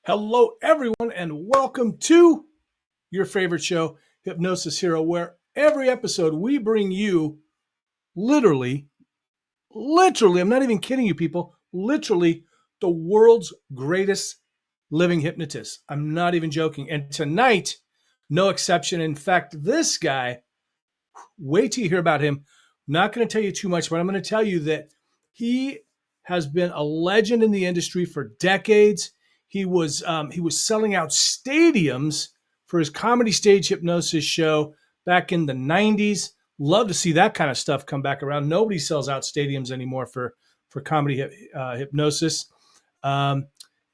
Hello, everyone, and welcome to your favorite show, Hypnosis Hero, where every episode we bring you literally, I'm not even kidding you, people, literally the world's greatest living hypnotist. I'm not even joking. And tonight, no exception. In fact, this guy, wait till you hear about him. I'm not going to tell you too much, but I'm going to tell you that he has been a legend in the industry for decades. He was selling out stadiums for his comedy stage hypnosis show back in the 90s. Love to see that kind of stuff come back around. Nobody sells out stadiums anymore for comedy hypnosis. Um,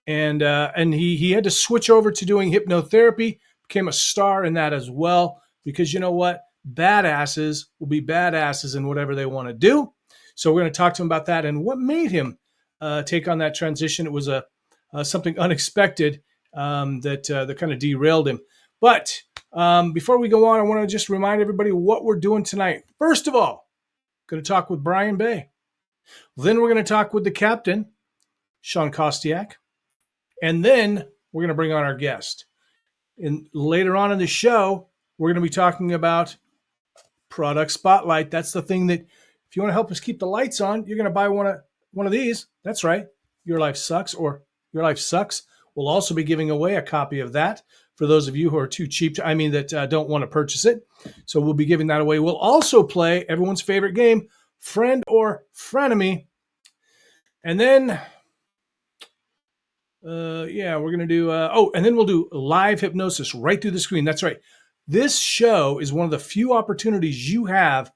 and he had to switch over to doing hypnotherapy, became a star in that as well, because you know what? Badasses will be badasses in whatever they want to do. So we're going to talk to him about that and what made him take on that transition. It was something unexpected that kind of derailed him. But before we go on, I want to just remind everybody what we're doing tonight. First of all, going to talk with Brian Bay. Then we're going to talk with the captain, Sean Kostiak. And then we're going to bring on our guest. And later on in the show, we're going to be talking about product spotlight. That's the thing that if you want to help us keep the lights on, you're going to buy one of these. That's right. Your Life Sucks or Your Life Sucks. We'll also be giving away a copy of that for those of you who are too cheap, that don't want to purchase it. So we'll be giving that away. We'll also play everyone's favorite game, Friend or Frenemy. And then we're going to do, and then we'll do live hypnosis right through the screen. That's right. This show is one of the few opportunities you have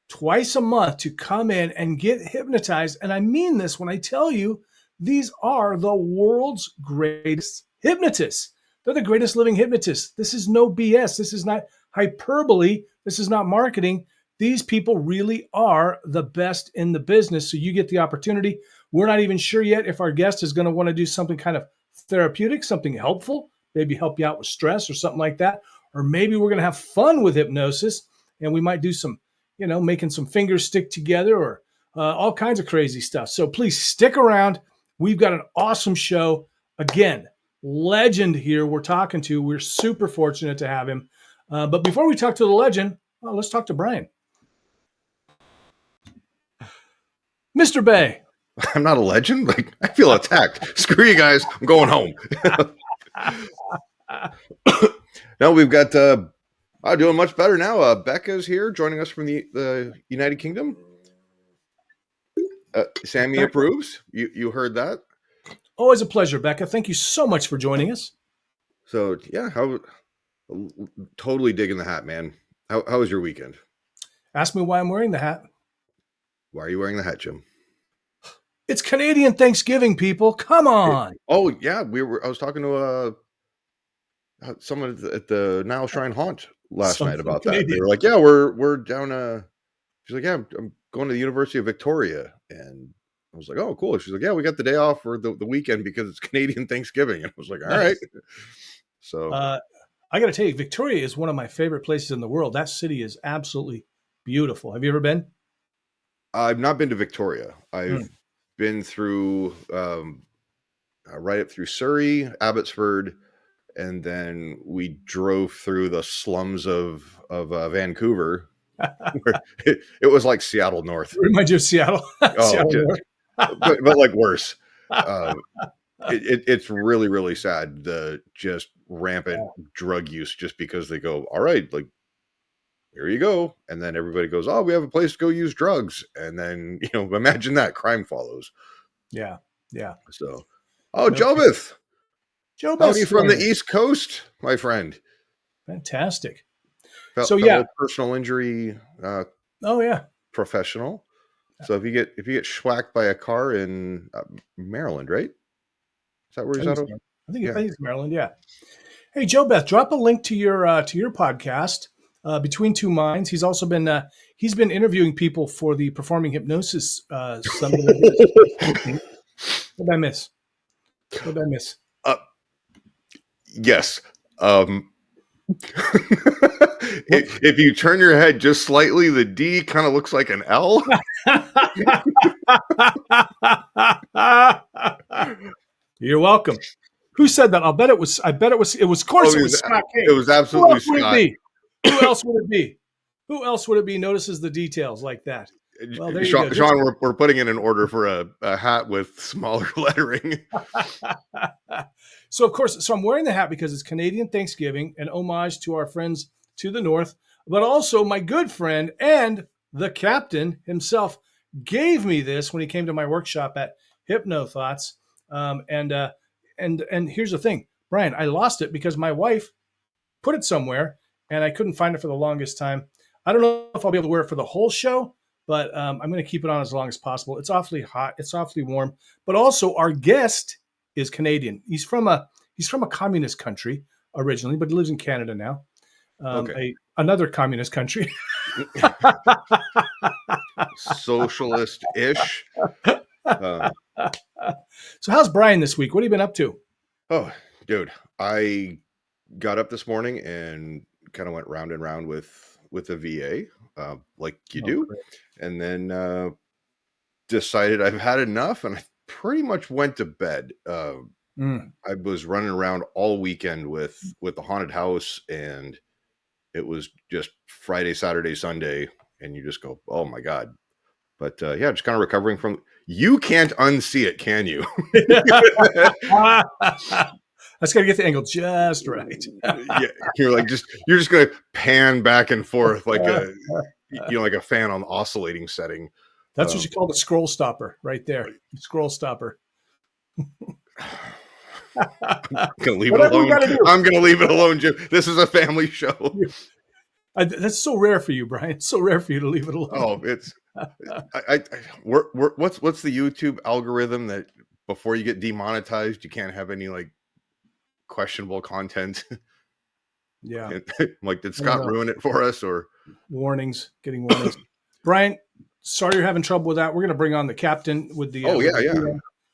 twice a month to come in and get hypnotized. And I mean this when I tell you, these are the world's greatest hypnotists. They're the greatest living hypnotists. This is no BS. This is not hyperbole. This is not marketing. These people really are the best in the business. So you get the opportunity. We're not even sure yet if our guest is going to want to do something kind of therapeutic, something helpful, maybe help you out with stress or something like that. Or maybe we're going to have fun with hypnosis and we might do some, making some fingers stick together or all kinds of crazy stuff. So please stick around. We've got an awesome show. Again, legend here we're talking to. We're super fortunate to have him. But before we talk to the legend, let's talk to Brian. Mr. Bay. I'm not a legend. I feel attacked. Screw you guys. I'm going home. No, we've got doing much better now. Becca's here joining us from the United Kingdom. Sammy approves. You heard that? Always a pleasure, Becca. Thank you so much for joining us. So yeah, totally digging the hat, man. How was your weekend? Ask me why I'm wearing the hat. Why are you wearing the hat, Jim? It's Canadian Thanksgiving, people. Come on. Oh yeah, I was talking to someone at the Nile Shrine Haunt last night about Canadian. That. They were like, "Yeah, we're down." She's like, "Yeah, I'm going to the University of Victoria," and I was like, "Oh, cool." She's like, "Yeah, we got the day off for the weekend because it's Canadian Thanksgiving," and I was like, "All right." So I got to tell you, Victoria is one of my favorite places in the world. That city is absolutely beautiful. Have you ever been? I've not been to Victoria. I've been through right up through Surrey, Abbotsford, and then we drove through the slums of Vancouver. It was like Seattle North. Reminds you of Seattle. Seattle North. but like worse. It's really, really sad, the just rampant drug use, just because they go, all right, like, here you go. And then everybody goes, oh, we have a place to go use drugs. And then, imagine that crime follows. Yeah. Yeah. So, Jobeth. Jobeth from the East Coast, my friend. Fantastic. Fellow personal injury. Professional. Yeah. So if you get schwacked by a car in Maryland, right? Is that where he's at? I think it's Maryland. Yeah. Hey, Jobeth, drop a link to your podcast, Between Two Minds. He's also been interviewing people for the Performing Hypnosis Summit. What did I miss? Yes. If you turn your head just slightly, the D kind of looks like an L. You're welcome. Who said that? I bet it was. Of course, it was Scott King. It was Who absolutely else would Scott. it be? Who else would it be? Who else would it be? Notices the details like that. Well, there you go. Sean, we're putting in an order for a hat with smaller lettering. So, of course, I'm wearing the hat because it's Canadian Thanksgiving, an homage to our friends to the north, but also my good friend and the captain himself gave me this when he came to my workshop at Hypno Thoughts. And here's the thing, Brian, I lost it because my wife put it somewhere and I couldn't find it for the longest time. I don't know if I'll be able to wear it for the whole show, but I'm going to keep it on as long as possible. It's awfully hot. It's awfully warm. But also, our guest is Canadian. He's from a communist country originally, but he lives in Canada now. Another communist country. Socialist-ish. So how's Brian this week? What have you been up to? Oh, dude, I got up this morning and kind of went round and round with the VA, like you do. Great. And then decided I've had enough, and I pretty much went to bed. I was running around all weekend with the haunted house, and it was just Friday, Saturday, Sunday, and you just go, oh my God. But yeah, just kind of recovering from. You can't unsee it, can you? I just got to get the angle just right. Yeah, you're just gonna pan back and forth like like a fan on oscillating setting. That's what you call the scroll stopper, right there. Scroll stopper. I'm gonna leave it alone. I'm gonna leave it alone, Jim. This is a family show. That's so rare for you, Brian. It's so rare for you to leave it alone. Oh, it's what's the YouTube algorithm that before you get demonetized, you can't have any like questionable content? Yeah. Like, did Scott ruin it for us, or getting warnings? Brian, sorry you're having trouble with that. We're gonna bring on the captain with the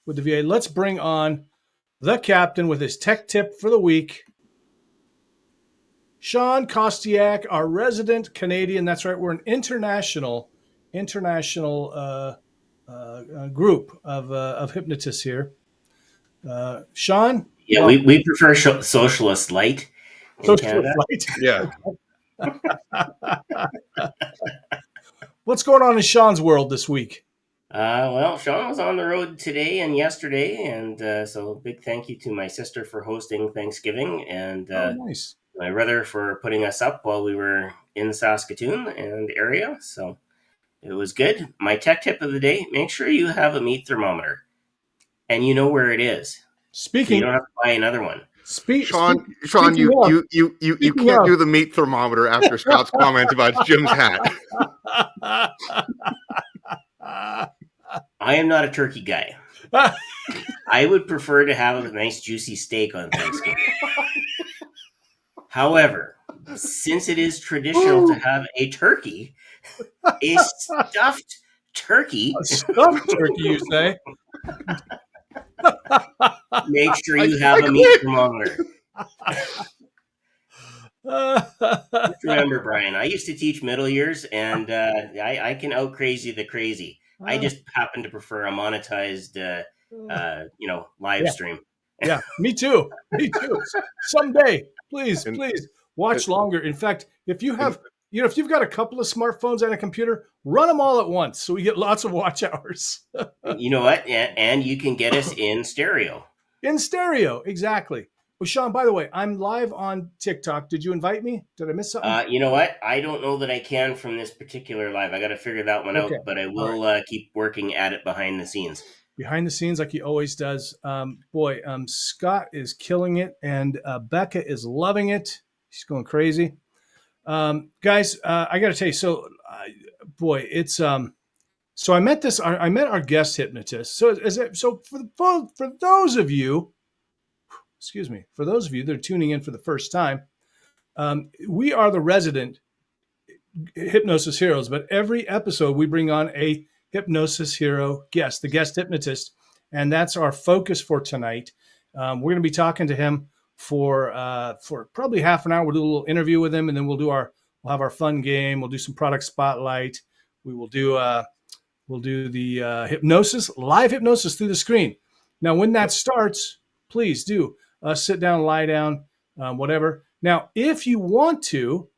with the VA. Let's bring on the captain with his tech tip for the week. Sean Kostiak, our resident Canadian. That's right. We're an international group of hypnotists here. Sean? Yeah, we prefer socialist light in Canada. Yeah. What's going on in Sean's world this week? Well, Sean was on the road today and yesterday, and so big thank you to my sister for hosting Thanksgiving, and nice. My brother for putting us up while we were in Saskatoon and area. So it was good. My tech tip of the day: make sure you have a meat thermometer, and you know where it is. So you don't have to buy another one. Sean, you can't do the meat thermometer after Scott's comment about Jim's hat. I am not a turkey guy. I would prefer to have a nice juicy steak on Thanksgiving. However, since it is traditional to have a turkey, a stuffed turkey. A stuffed turkey, you say? Make sure you have a meat thermometer. Remember, Brian, I used to teach middle years, and I can out crazy the crazy. I just happen to prefer a monetized, live stream. Yeah, me too. Someday, please watch longer. In fact, if you have, if you've got a couple of smartphones and a computer, run them all at once so we get lots of watch hours. You know what? And you can get us in stereo. In stereo, exactly. Well, Sean, by the way, I'm live on TikTok. Did you invite me? Did I miss something? You know what? I don't know that I can from this particular live. I got to figure that one out, but I will keep working at it behind the scenes. Behind the scenes, like he always does. Scott is killing it, and Becca is loving it. She's going crazy. Guys, I got to tell you, it's so I met our guest hypnotist. So for those of you, for those of you that are tuning in for the first time, we are the resident hypnosis heroes, but every episode we bring on a hypnosis hero guest, the guest hypnotist, and that's our focus for tonight. We're going to be talking to him for probably half an hour. We'll do a little interview with him, and then we'll have our fun game. We'll do some product spotlight. We will do the hypnosis, live hypnosis through the screen. Now, when that starts, please do sit down, lie down, whatever. Now, if you want to,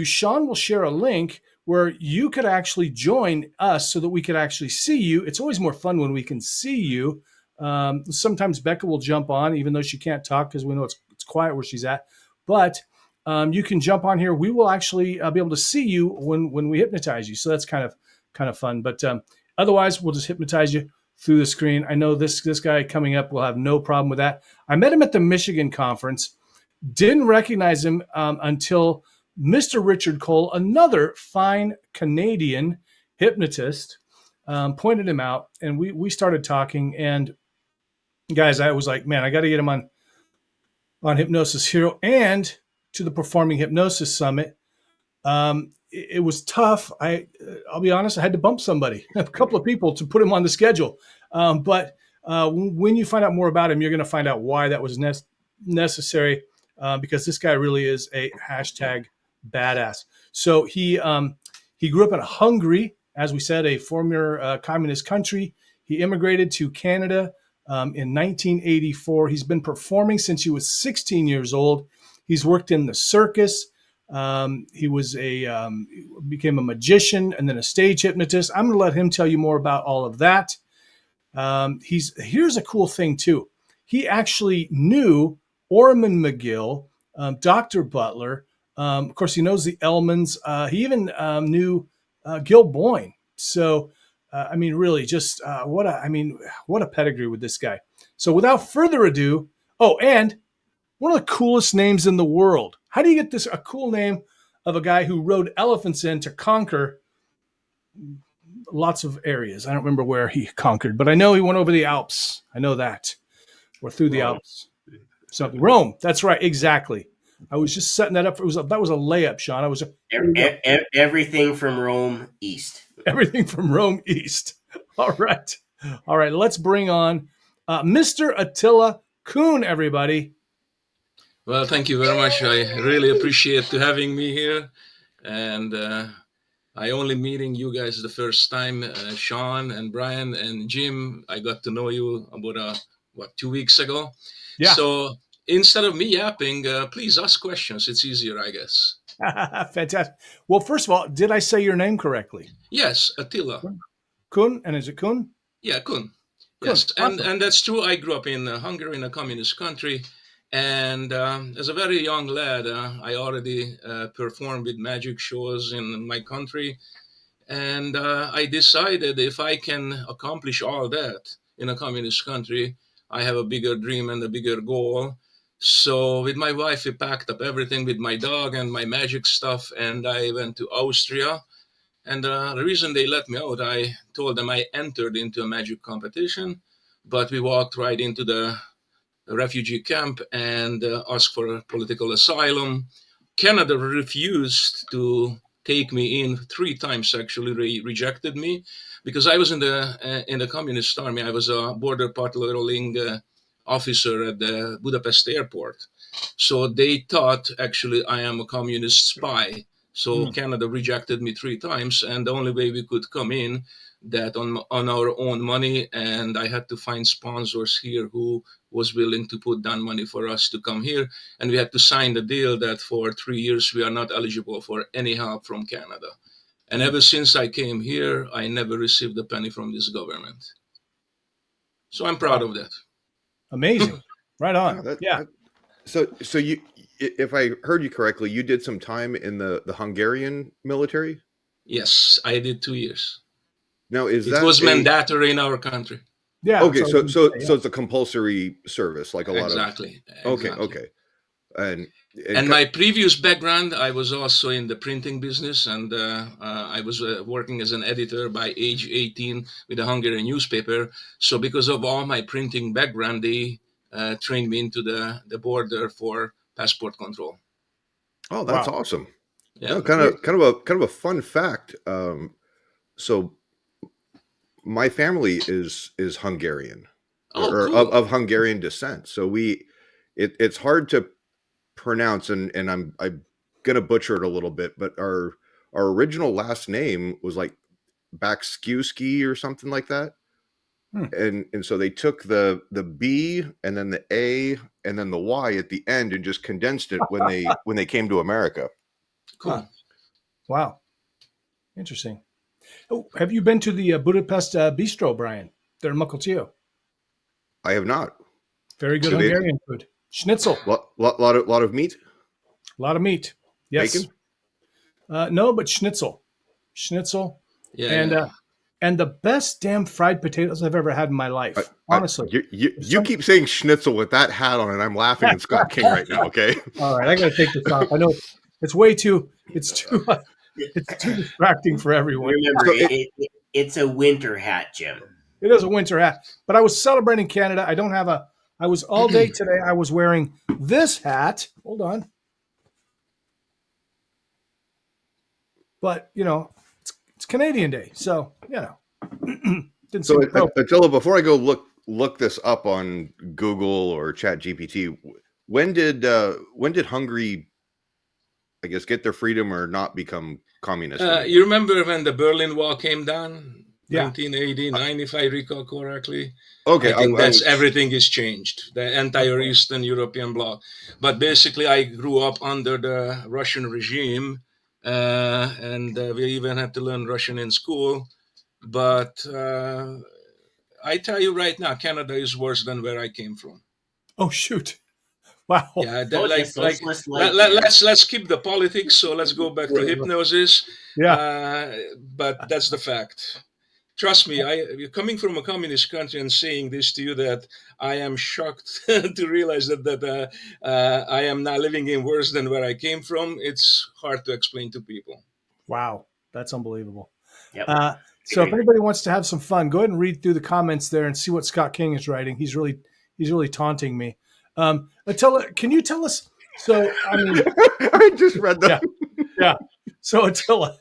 Sean will share a link where you could actually join us so that we could actually see you. It's always more fun when we can see you. Sometimes Becca will jump on, even though she can't talk because we know it's quiet where she's at. But you can jump on here. We will actually be able to see you when we hypnotize you. So that's kind of fun. But otherwise, we'll just hypnotize you through the screen. I know this guy coming up will have no problem with that. I met him at the Michigan conference. Didn't recognize him until Mr. Richard Cole, another fine Canadian hypnotist, pointed him out, and we started talking. And guys, I was like, man, I got to get him on Hypnosis Hero and to the Performing Hypnosis Summit. It was tough. I'll be honest, I had to bump somebody, a couple of people to put him on the schedule. But when you find out more about him, you're going to find out why that was necessary, because this guy really is a hashtag badass. So he grew up in Hungary, as we said, a former communist country. He immigrated to Canada in 1984. He's been performing since he was 16 years old. He's worked in the circus. He was became a magician and then a stage hypnotist. I'm going to let him tell you more about all of that. Here's a cool thing too. He actually knew Orman McGill, Dr. Butler. Of course, he knows the Ellmans. He even knew Gil Boyne. So, I mean, really, just what a pedigree with this guy. So, without further ado, and one of the coolest names in the world. How do you get a cool name of a guy who rode elephants in to conquer lots of areas? I don't remember where he conquered, but I know he went over the Alps. I know that, or through the Alps. Something Rome. That's right, exactly. I was just setting that up. That was a layup, Sean. Everything from Rome east. Everything from Rome east. All right. Let's bring on Mr. Attila Kun, everybody. Well, thank you very much. I really appreciate to having me here, and I only meeting you guys the first time. Sean and Brian and Jim, I got to know you about 2 weeks ago. Yeah. So instead of me yapping, please ask questions. It's easier, I guess. Fantastic. Well, first of all, did I say your name correctly? Yes, Attila. Kun, and is it Kun? Yeah, Kun. Yes, awesome. And that's true. I grew up in Hungary, in a communist country. And as a very young lad, I already performed with magic shows in my country. And I decided if I can accomplish all that in a communist country, I have a bigger dream and a bigger goal. So with my wife, we packed up everything with my dog and my magic stuff. And I went to Austria. And the reason they let me out, I told them I entered into a magic competition, but we walked right into the refugee camp and asked for a political asylum. Canada refused to take me in 3 times. Actually, rejected me because I was in the communist army. I was a border patrolling officer at the Budapest airport. So they thought actually I am a communist spy. So Canada rejected me 3 times, and the only way we could come in that on our own money, and I had to find sponsors here who was willing to put down money for us to come here, and we had to sign the deal that for 3 years we are not eligible for any help from Canada. And ever since I came here, I never received a penny from this government. So I'm proud of that. Amazing. Right on. So you, if I heard you correctly, you did some time in the Hungarian military? Yes, I did 2 years. Now, it was mandatory in our country. Yeah. Okay, so it's a compulsory service, like a lot of. Exactly. Okay. And my previous background, I was also in the printing business, and I was working as an editor by age 18 with a Hungarian newspaper. So because of all my printing background, they trained me into the border for passport control. Oh, that's awesome. Yeah, kind of a fun fact. So my family is Hungarian, cool. of Hungarian descent. So it's hard to pronounce, and I'm gonna butcher it a little bit, but our original last name was like Bakskiewski or something like that. And so they took the B and then the A and then the Y at the end and just condensed it when they came to America. Cool. Huh. Wow. Interesting. Oh, have you been to the Budapest Bistro, Brian? They're in Mukilteo. I have not. Very good Hungarian food. Schnitzel. Lot of meat. A lot of meat. Yes. Bacon? No, but schnitzel. Schnitzel. Yeah. And the best damn fried potatoes I've ever had in my life. Honestly. You keep saying schnitzel with that hat on, and I'm laughing at Scott King right now, okay? All right, I got to take this off. I know it's too distracting for everyone. Remember, it's a winter hat, Jim. It is a winter hat. But I was celebrating Canada. I was all day today. I was wearing this hat. Hold on. But, it's Canadian Day. So, didn't So, Attila, before I go look this up on Google or ChatGPT, when did Hungary, I guess, get their freedom or not become communist? You remember when the Berlin Wall came down? Yeah. 1989, if I recall correctly. Okay. I think everything is changed, the entire Eastern European bloc. But basically, I grew up under the Russian regime, and we even had to learn Russian in school. But I tell you right now, Canada is worse than where I came from. Oh, shoot. Wow. Yeah, let's keep the politics. So let's go back to hypnosis. Yeah. But that's the fact. Trust me, you're coming from a communist country and saying this to you, that I am shocked to realize that I am now living in worse than where I came from. It's hard to explain to people. Wow, that's unbelievable. Yep. So if anybody wants to have some fun, go ahead and read through the comments there and see what Scott King is writing. He's really taunting me. Attila, can you tell us? So I just read that. Yeah. So Attila,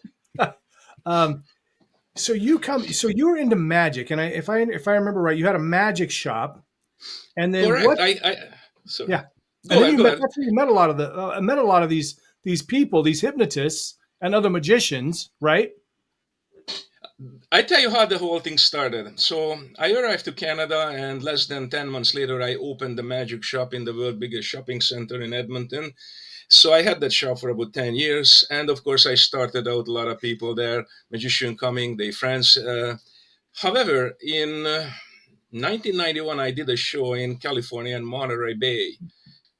so you're into magic, and if I remember right, you had a magic shop, and then correct. What? Yeah. And then you met a lot of these people, these hypnotists and other magicians, right? I tell you how the whole thing started. So I arrived to Canada, and less than 10 months later, I opened the magic shop in the world's biggest shopping center in Edmonton. So I had that shop for about 10 years. And of course, I started out a lot of people there, magician coming, their friends. However, in 1991, I did a show in California in Monterey Bay.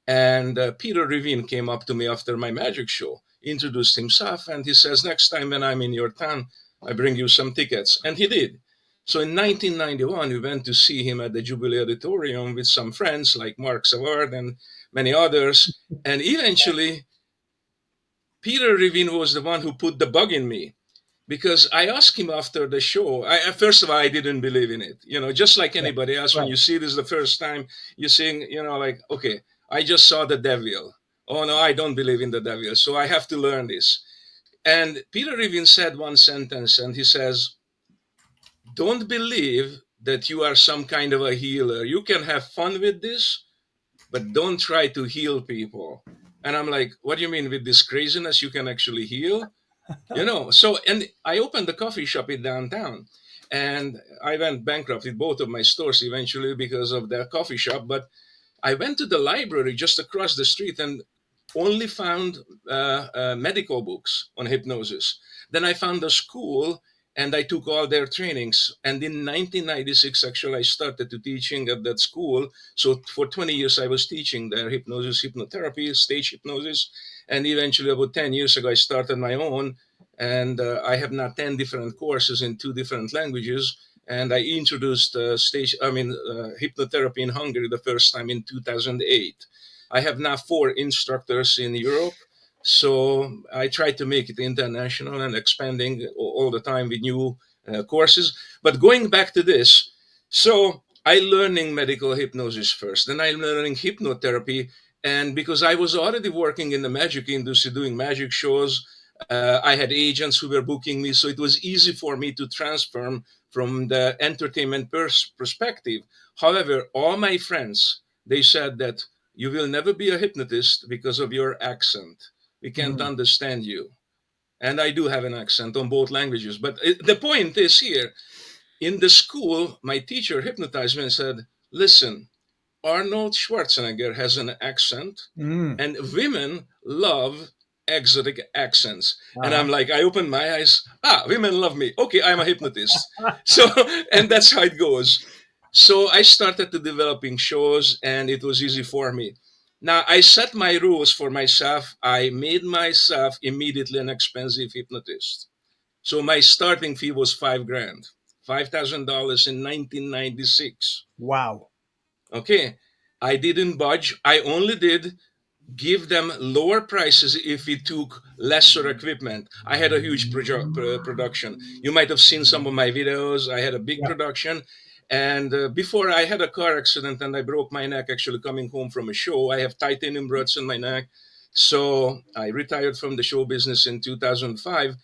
And Peter Revine came up to me after my magic show, introduced himself, and he says, next time when I'm in your town, I bring you some tickets. And he did. So in 1991, we went to see him at the Jubilee Auditorium with some friends like Mark Savard and many others. And eventually, Peter Revine was the one who put the bug in me, because I asked him after the show. First of all, I didn't believe in it. Just like anybody else, when you see this the first time, you're saying, like, okay, I just saw the devil. Oh, no, I don't believe in the devil. So I have to learn this. And Peter Revine said one sentence, and he says, don't believe that you are some kind of a healer. You can have fun with this, but don't try to heal people. And I'm like, what do you mean with this craziness? You can actually heal? So, and I opened a coffee shop in downtown, and I went bankrupt with both of my stores eventually because of the coffee shop. But I went to the library just across the street and only found medical books on hypnosis. Then I found a school, and I took all their trainings. And in 1996, actually, I started to teaching at that school. So for 20 years, I was teaching their hypnosis, hypnotherapy, stage hypnosis. And eventually, about 10 years ago, I started my own. And I have now 10 different courses in 2 different languages. And I introduced hypnotherapy in Hungary the first time in 2008. I have now 4 instructors in Europe. So I try to make it international and expanding all the time with new courses. But going back to this, so I learning medical hypnosis first, then I'm learning hypnotherapy. And because I was already working in the magic industry, doing magic shows, I had agents who were booking me. So it was easy for me to transform from the entertainment perspective. However, all my friends, they said that you will never be a hypnotist because of your accent. We can't understand you. And I do have an accent on both languages. But the point is here, in the school, my teacher hypnotized me and said, listen, Arnold Schwarzenegger has an accent, and women love exotic accents. And I'm like, I opened my eyes. Women love me. Okay, I'm a hypnotist. So, and that's how it goes. So I started to developing shows, and it was easy for me. Now I set my rules for myself. I made myself immediately an expensive hypnotist. So my starting fee was $5,000, $5,000 in 1996. Wow. Okay, I didn't budge. I only did give them lower prices if we took lesser equipment. I had a huge production. You might have seen some of my videos. I had a big production. And before I had a car accident and I broke my neck actually coming home from a show. I have titanium rods in my neck. So I retired from the show business in 2005.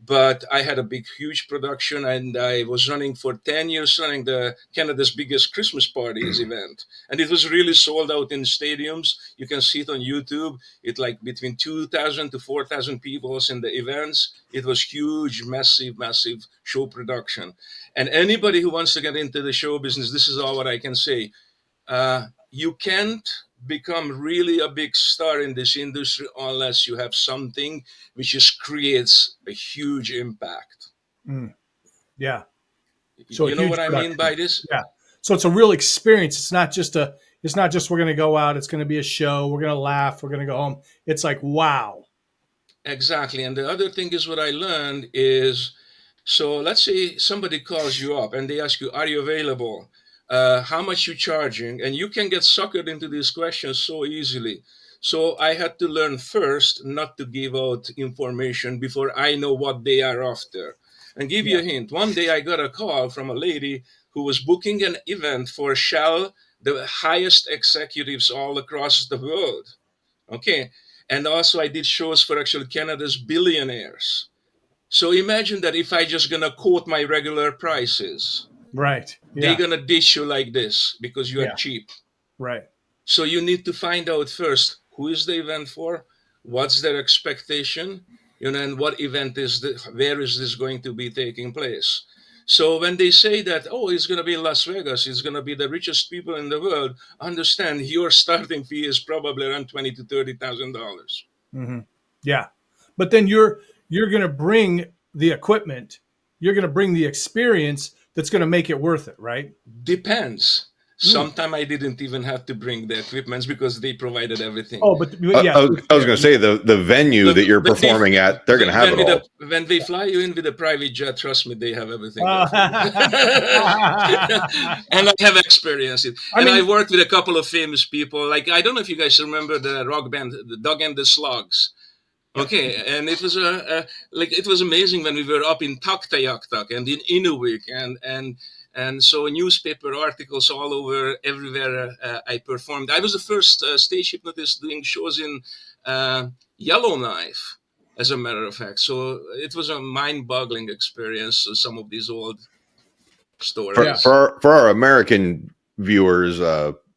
But I had a big, huge production, and I was running for 10 years, running the Canada's biggest Christmas parties event. And it was really sold out in stadiums. You can see it on YouTube. It like between 2,000 to 4,000 people in the events. It was huge, massive, massive show production. And anybody who wants to get into the show business, this is all what I can say. You can't become really a big star in this industry unless you have something which just creates a huge impact. Yeah. So you know what production. I mean by this? Yeah. So it's a real experience. It's not just we're going to go out. It's going to be a show. We're going to laugh. We're going to go home. It's like, wow. Exactly. And the other thing is what I learned is, so let's say somebody calls you up and they ask you, are you available? How much you charging? And you can get suckered into these questions so easily. So I had to learn first not to give out information before I know what they are after. And give you a hint. One day I got a call from a lady who was booking an event for Shell, the highest executives all across the world. Okay. And also I did shows for actually Canada's billionaires. So imagine that if I just going to quote my regular prices. Right. Yeah. They're going to dish you like this because you are cheap. Right. So you need to find out first, who is the event for? What's their expectation? And what event is this? Where is this going to be taking place? So when they say that, oh, it's going to be in Las Vegas, it's going to be the richest people in the world, understand your starting fee is probably around $20,000 to $30,000. Mm-hmm. Yeah. But then you're going to bring the equipment, you're going to bring the experience that's going to make it worth it, right? Depends. Sometimes I didn't even have to bring the equipment because they provided everything. Oh, but yeah. I was going to say the venue that you're performing at, they're going to have it all. When they fly you in with a private jet, trust me, they have everything. And I have experienced it. I worked with a couple of famous people. Like, I don't know if you guys remember the rock band, the Dog and the Slugs. Okay, and it was it was amazing when we were up in Tuktoyaktuk and in Inuvik and so newspaper articles all over everywhere I performed. I was the first stage hypnotist doing shows in Yellowknife, as a matter of fact. So it was a mind-boggling experience. Some of these old stories. For our American viewers,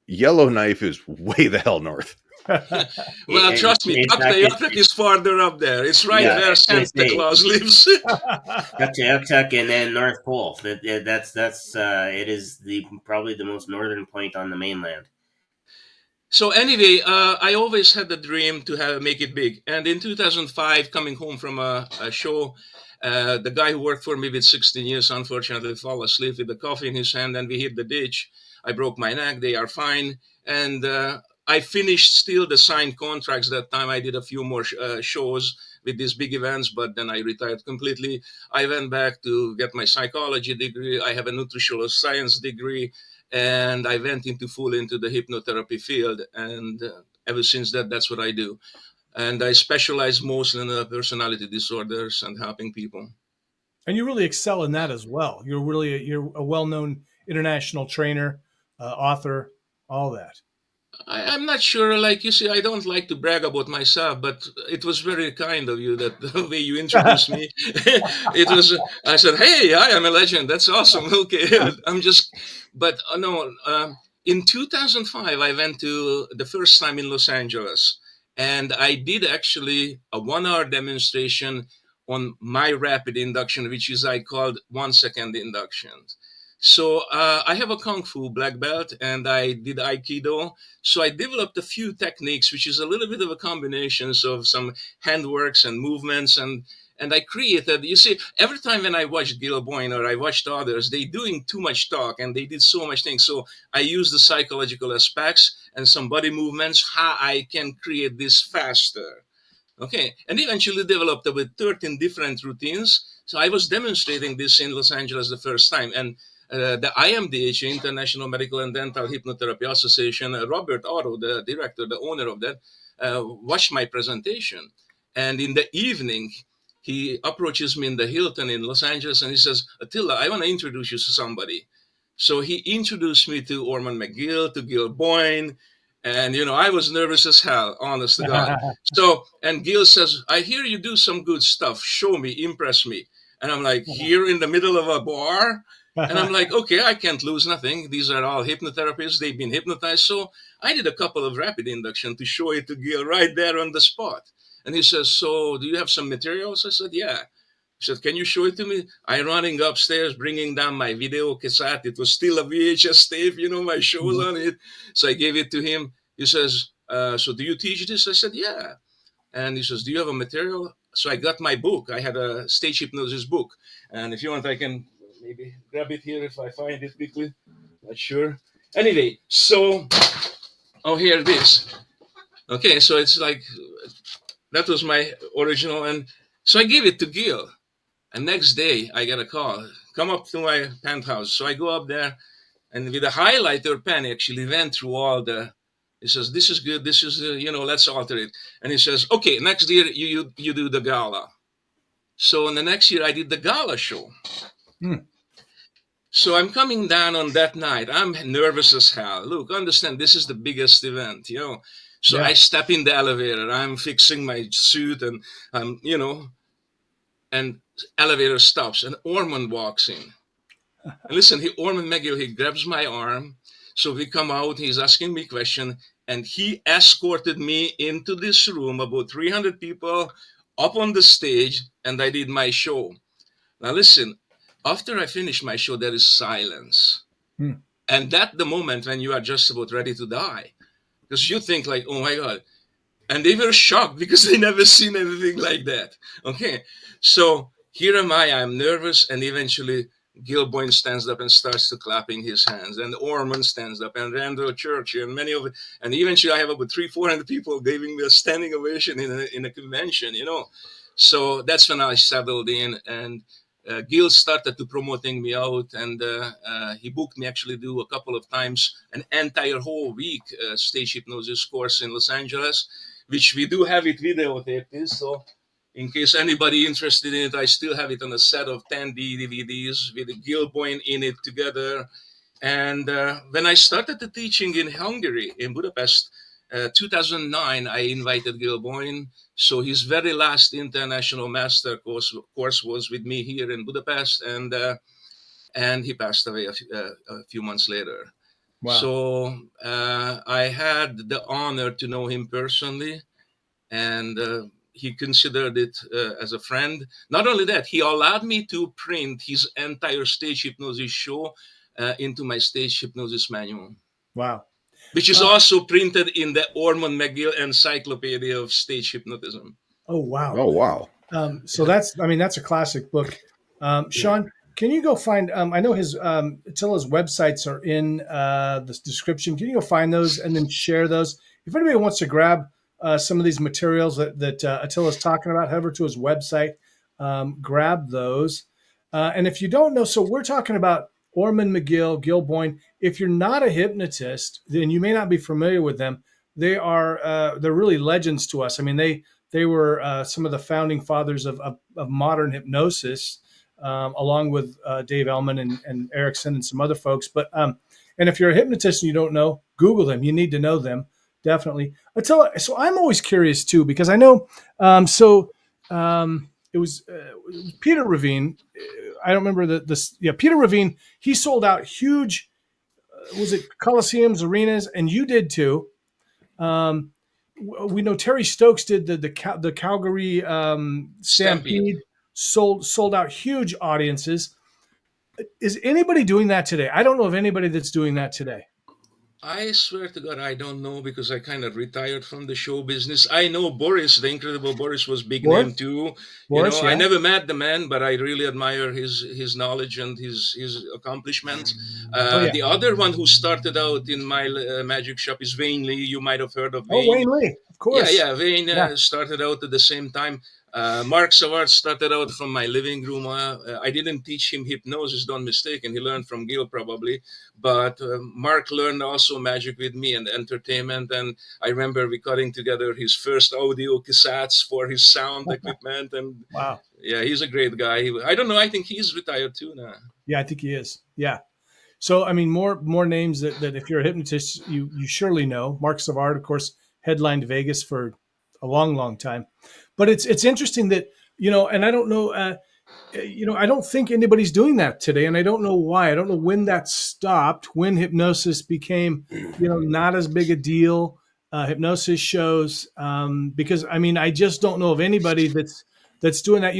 Yellowknife is way the hell north. Well, trust me, Tuktoyaktuk is farther up there. It's right where Santa Claus lives. Tuktoyaktuk and then North Pole. That's it is probably the most northern point on the mainland. So anyway, I always had the dream to make it big. And in 2005, coming home from a show, the guy who worked for me with 16 years, unfortunately, fell asleep with the coffee in his hand, and we hit the ditch. I broke my neck. They are fine. And I finished still the signed contracts that time. I did a few more shows with these big events, but then I retired completely. I went back to get my psychology degree. I have a nutritional science degree, and I went into the hypnotherapy field. And ever since that, that's what I do. And I specialize mostly in personality disorders and helping people. And you really excel in that as well. You're a well-known international trainer, author, all that. I'm not sure, like you see, I don't like to brag about myself, but it was very kind of you that the way you introduced me. I said, hey, I am a legend. That's awesome. Okay. In 2005, I went to the first time in Los Angeles, and I did actually a 1-hour demonstration on my rapid induction, which is I called 1 second induction. So I have a Kung Fu black belt and I did Aikido. So I developed a few techniques, which is a little bit of a combinations of some handworks and movements. And I created, you see, every time when I watched Gil Boyne or I watched others, they doing too much talk and they did so much things. So I used the psychological aspects and some body movements, how I can create this faster. Okay, and eventually developed about 13 different routines. So I was demonstrating this in Los Angeles the first time. And the IMDH, International Medical and Dental Hypnotherapy Association, Robert Otto, the director, the owner of that, watched my presentation. And in the evening, he approaches me in the Hilton in Los Angeles and he says, Attila, I want to introduce you to somebody. So he introduced me to Ormond McGill, to Gil Boyne, and I was nervous as hell, honest to God. So, and Gil says, I hear you do some good stuff. Show me, impress me. And I'm like, here in the middle of a bar? And I'm like, okay, I can't lose nothing. These are all hypnotherapists. They've been hypnotized. So I did a couple of rapid induction to show it to Gil right there on the spot. And he says, so do you have some materials? I said, yeah. He said, can you show it to me? I running upstairs, bringing down my video cassette. It was still a VHS tape, my shows on it. So I gave it to him. He says, so do you teach this? I said, yeah. And he says, do you have a material? So I got my book. I had a stage hypnosis book. And if you want, I can maybe grab it here if I find it quickly. Not sure. Anyway, so, here it is. Okay, so it's like, that was my original. And so I gave it to Gil. And next day, I get a call, come up to my penthouse. So I go up there, and with a highlighter pen, actually went through all the. He says, "This is good. This is, let's alter it." And he says, "Okay, next year you do the gala." So in the next year, I did the gala show. So I'm coming down on that night. I'm nervous as hell. Look, understand, this is the biggest event, So I step in the elevator. I'm fixing my suit, and I'm, and elevator stops and Ormond walks in. And listen, Ormond McGill, he grabs my arm. So we come out, he's asking me question, and he escorted me into this room, about 300 people up on the stage, and I did my show. Now listen, after I finish my show, there is silence. And that's the moment when you are just about ready to die. Because you think like, oh my God. And they were shocked because they never seen anything like that. Okay. So here am I, I'm nervous, and eventually Gil Boyne stands up and starts to clapping his hands, and Ormond stands up, and Randall Church, and many of it, and eventually I have about 300-400 people giving me a standing ovation in a convention, So that's when I settled in, and Gil started to promoting me out, and he booked me actually do a couple of times an entire whole week stage hypnosis course in Los Angeles, which we do have it videotaped. So in case anybody interested in it, I still have it on a set of 10 DVDs with Gil Boyne in it together. And when I started the teaching in Hungary, in Budapest, 2009, I invited Gil Boyne. So his very last international master course was with me here in Budapest, and he passed away a few months later. Wow. So I had the honor to know him personally, and he considered it as a friend. Not only that, he allowed me to print his entire stage hypnosis show into my stage hypnosis manual. Wow. Which is also printed in the Ormond McGill Encyclopedia of Stage Hypnotism. Oh, wow. Oh, wow. So that's a classic book. Sean, can you go find, I know Attila's websites are in the description. Can you go find those and then share those? If anybody wants to grab some of these materials that Attila's talking about, head over to his website, grab those. And if you don't know, so we're talking about Ormond McGill, Gil Boyne. If you're not a hypnotist, then you may not be familiar with them. They're really legends to us. I mean, they were some of the founding fathers of modern hypnosis, along with Dave Ellman and Erickson and some other folks. But and if you're a hypnotist and you don't know, Google them. You need to know them, definitely. Attila, so I'm always curious too, because I know. It was Peter Ravine. I don't remember Peter Ravine. He sold out huge. Was it Coliseums, arenas, and you did too. We know Terry Stokes did the Calgary Stampede, sold out huge audiences. Is anybody doing that today? I don't know of anybody that's doing that today. I swear to God, I don't know because I kind of retired from the show business. I know Boris, the incredible Boris, was big Boris? name too. Boris, I yeah. never met the man, but I really admire his knowledge and his accomplishments. Yeah. The other one who started out in my magic shop is Wayne Lee. You might have heard of Oh, Wayne. Wayne Lee, of course. Yeah. Wayne started out at the same time. Mark Savard started out from my living room. I didn't teach him hypnosis, don't mistake, and he learned from Gil probably. But Mark learned also magic with me and entertainment. And I remember recording together his first audio cassettes for his sound equipment. And wow. Yeah, he's a great guy. I don't know. I think he's retired too now. Yeah, I think he is. Yeah. So, I mean, more names that if you're a hypnotist, you surely know. Mark Savard, of course, headlined Vegas for a long time. But it's interesting that, and I don't know, I don't think anybody's doing that today, and I don't know why. I don't know when that stopped, when hypnosis became, not as big a deal. Hypnosis shows, because I mean, I just don't know of anybody that's doing that.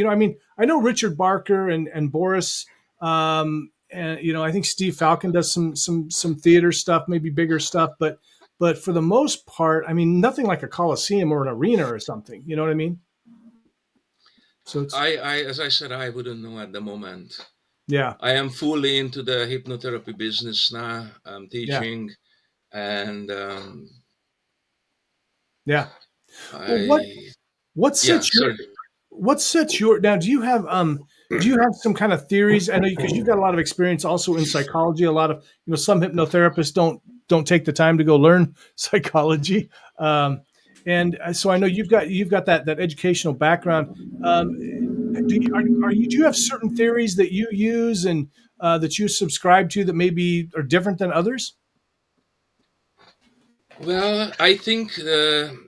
I know Richard Barker and Boris, and I think Steve Falcon does some theater stuff, maybe bigger stuff, but for the most part, I mean, nothing like a Coliseum or an arena or something. You know what I mean? So it's, As I said, I wouldn't know at the moment. yeah. I am fully into the hypnotherapy business now. I'm teaching, and yeah. Well, what sets your now? Do you have some kind of theories? I know because you've got a lot of experience also in psychology. A lot of some hypnotherapists don't take the time to go learn psychology. And so I know you've got that educational background. Do you have certain theories that you use and that you subscribe to that maybe are different than others? Well, I think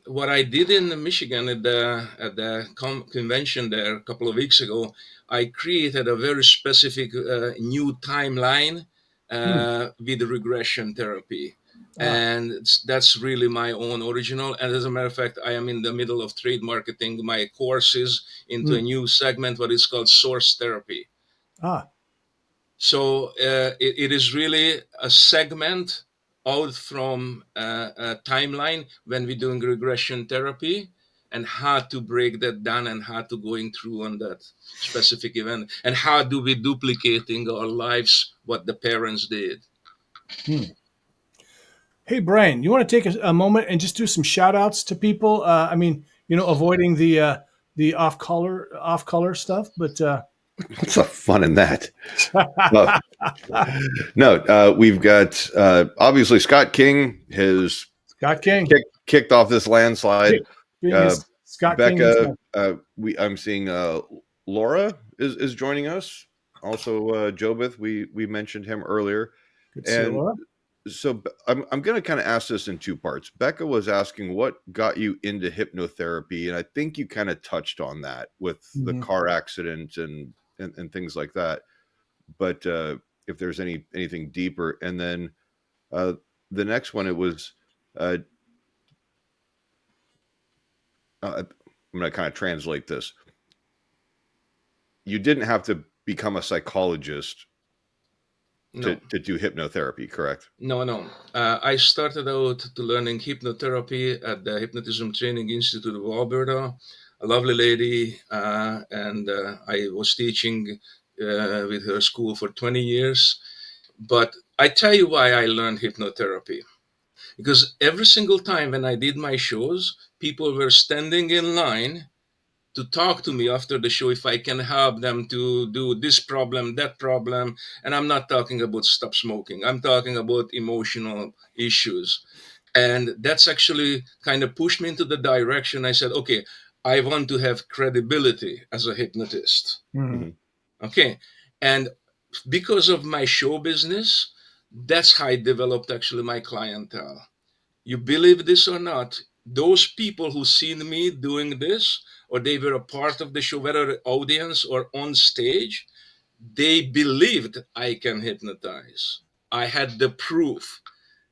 what I did in Michigan at the convention there a couple of weeks ago, I created a very specific new timeline with regression therapy. And that's really my own original. And as a matter of fact, I am in the middle of trade marketing my courses into a new segment, what is called source therapy. So it is really a segment out from a timeline when we're doing regression therapy and how to break that down and how to going through on that specific event and how do we duplicating our lives what the parents did. Hey, Brian, you want to take a moment and just do some shout outs to people? Avoiding the off color stuff, but what's the fun in that? No, we've got obviously Scott King kicked off this landslide. Scott Becca, King I'm seeing Laura is joining us. Also, Jobeth, we mentioned him earlier. Good to see Laura. So I'm going to kind of ask this in two parts. Becca was asking what got you into hypnotherapy, and I think you kind of touched on that with the car accident and things like that. But if there's anything deeper, and then the next one, it was I'm going to kind of translate this. You didn't have to become a psychologist to do hypnotherapy, correct? No. I started out to learning hypnotherapy at the Hypnotism Training Institute of Alberta. A lovely lady, and I was teaching with her school for 20 years. But I tell you why I learned hypnotherapy. Because every single time when I did my shows, people were standing in line to talk to me after the show if I can help them to do this problem, that problem. And I'm not talking about stop smoking. I'm talking about emotional issues. And that's actually kind of pushed me into the direction. I said, okay, I want to have credibility as a hypnotist. Okay. And because of my show business, that's how I developed actually my clientele. You believe this or not, those people who seen me doing this, or they were a part of the show, whether audience or on stage, they believed I can hypnotize. I had the proof.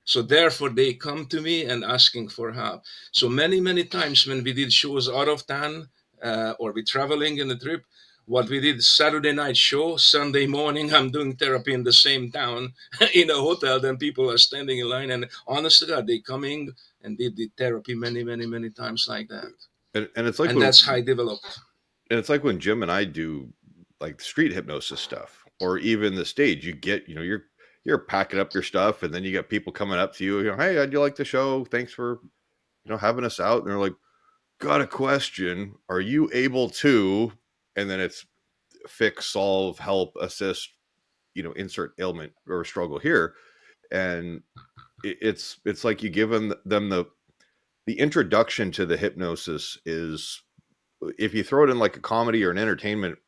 So therefore they come to me and asking for help. So many times when we did shows out of town or we traveling in the trip, what we did Saturday night show, Sunday morning, I'm doing therapy in the same town in a hotel. Then people are standing in line, and honest to God, they coming and did the therapy many times like that. And it's like and that's how I developed. And it's like when Jim and I do like street hypnosis stuff, or even the stage. You get, you're packing up your stuff, and then you get people coming up to you. Hey, how'd you like the show? Thanks for having us out. And they're like, got a question. Are you able to? And then it's fix, solve, help, assist. Insert ailment or struggle here, and it's like you give them the introduction to the hypnosis is, if you throw it in like a comedy or an entertainment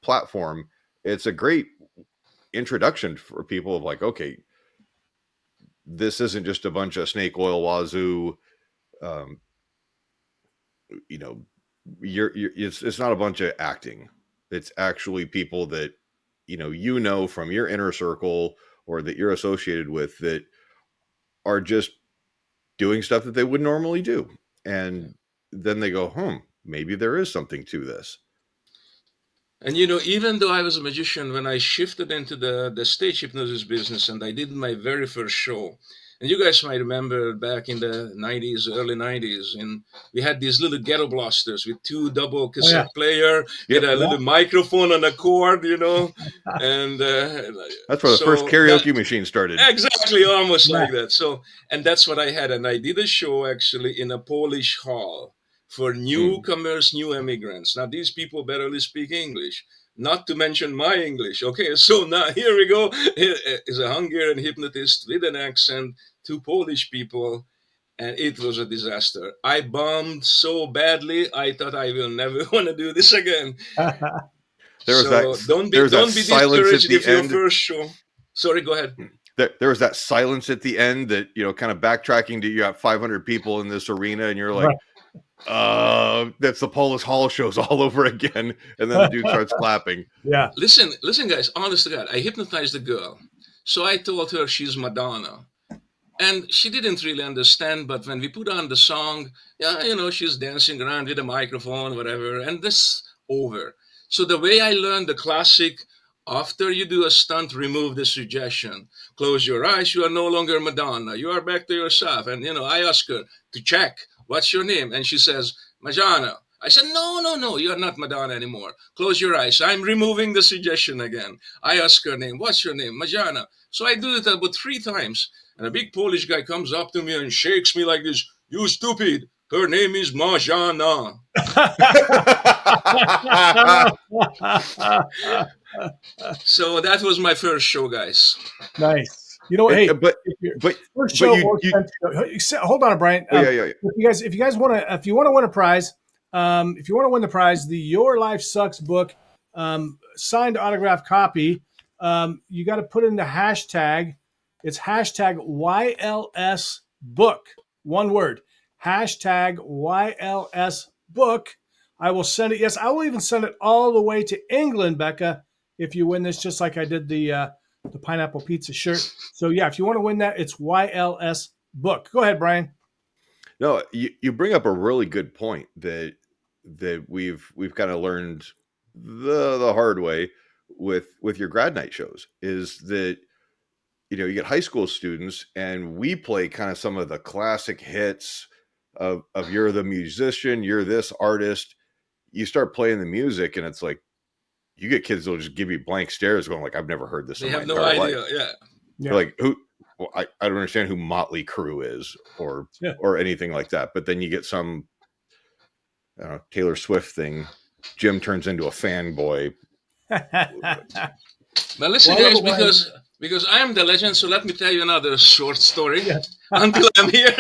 platform, it's a great introduction for people of like, okay, this isn't just a bunch of snake oil wazoo. It's not a bunch of acting. It's actually people that from your inner circle or that you're associated with that are just doing stuff that they would normally do, and then they go, maybe there is something to this. And even though I was a magician, when I shifted into the stage hypnosis business and I did my very first show, and you guys might remember back in the 90s, early 90s, and we had these little ghetto blasters with 2 double cassette player, with a little microphone on a cord, and that's where the first karaoke machine started. Exactly, almost like that. So, and that's what I had. And I did a show actually in a Polish hall for newcomers, new immigrants. Now, these people barely speak English, not to mention my English. Okay, so now here we go. Here is a Hungarian hypnotist with an accent, 2 Polish people, and it was a disaster. I bombed so badly, I thought I will never want to do this again. Don't be discouraged if your first show. Sorry, go ahead. There was that silence at the end that, kind of backtracking to, you have 500 people in this arena and you're like, that's the Polish Hall shows all over again. And then the dude starts clapping. Yeah. Listen, guys, honest to God, I hypnotized the girl. So I told her she's Madonna. And she didn't really understand, but when we put on the song, she's dancing around with a microphone, whatever, and this over. So the way I learned the classic, after you do a stunt, remove the suggestion. Close your eyes, you are no longer Madonna. You are back to yourself. And, I ask her to check, what's your name? And she says, Madonna. I said, no, you're not Madonna anymore. Close your eyes. I'm removing the suggestion again. I ask her name, what's your name? Madonna. So I do it about 3 times. And a big Polish guy comes up to me and shakes me like this. You stupid. Her name is Marzana. So that was my first show, guys. Nice. Hey, but first show. Hold on, Brian. Yeah. If you want to win a prize, the Your Life Sucks book, signed autographed copy, you got to put in the hashtag. It's hashtag YLS book. One word. Hashtag YLS book. I will send it. Yes, I will even send it all the way to England, Becca, if you win this, just like I did the pineapple pizza shirt. So yeah, if you want to win that, it's YLS book. Go ahead, Brian. No, you bring up a really good point that we've kind of learned the hard way with your grad night shows, is that you get high school students and we play kind of some of the classic hits of you're the musician, you're this artist. You start playing the music and it's like, you get kids that'll just give you blank stares going like, I've never heard this in my entire life. They have no idea. Yeah. Like, who? Well, I don't understand who Motley Crue is or anything like that. But then you get some Taylor Swift thing. Jim turns into a fanboy. But listen, guys, because I am the legend, so let me tell you another short story until I'm here.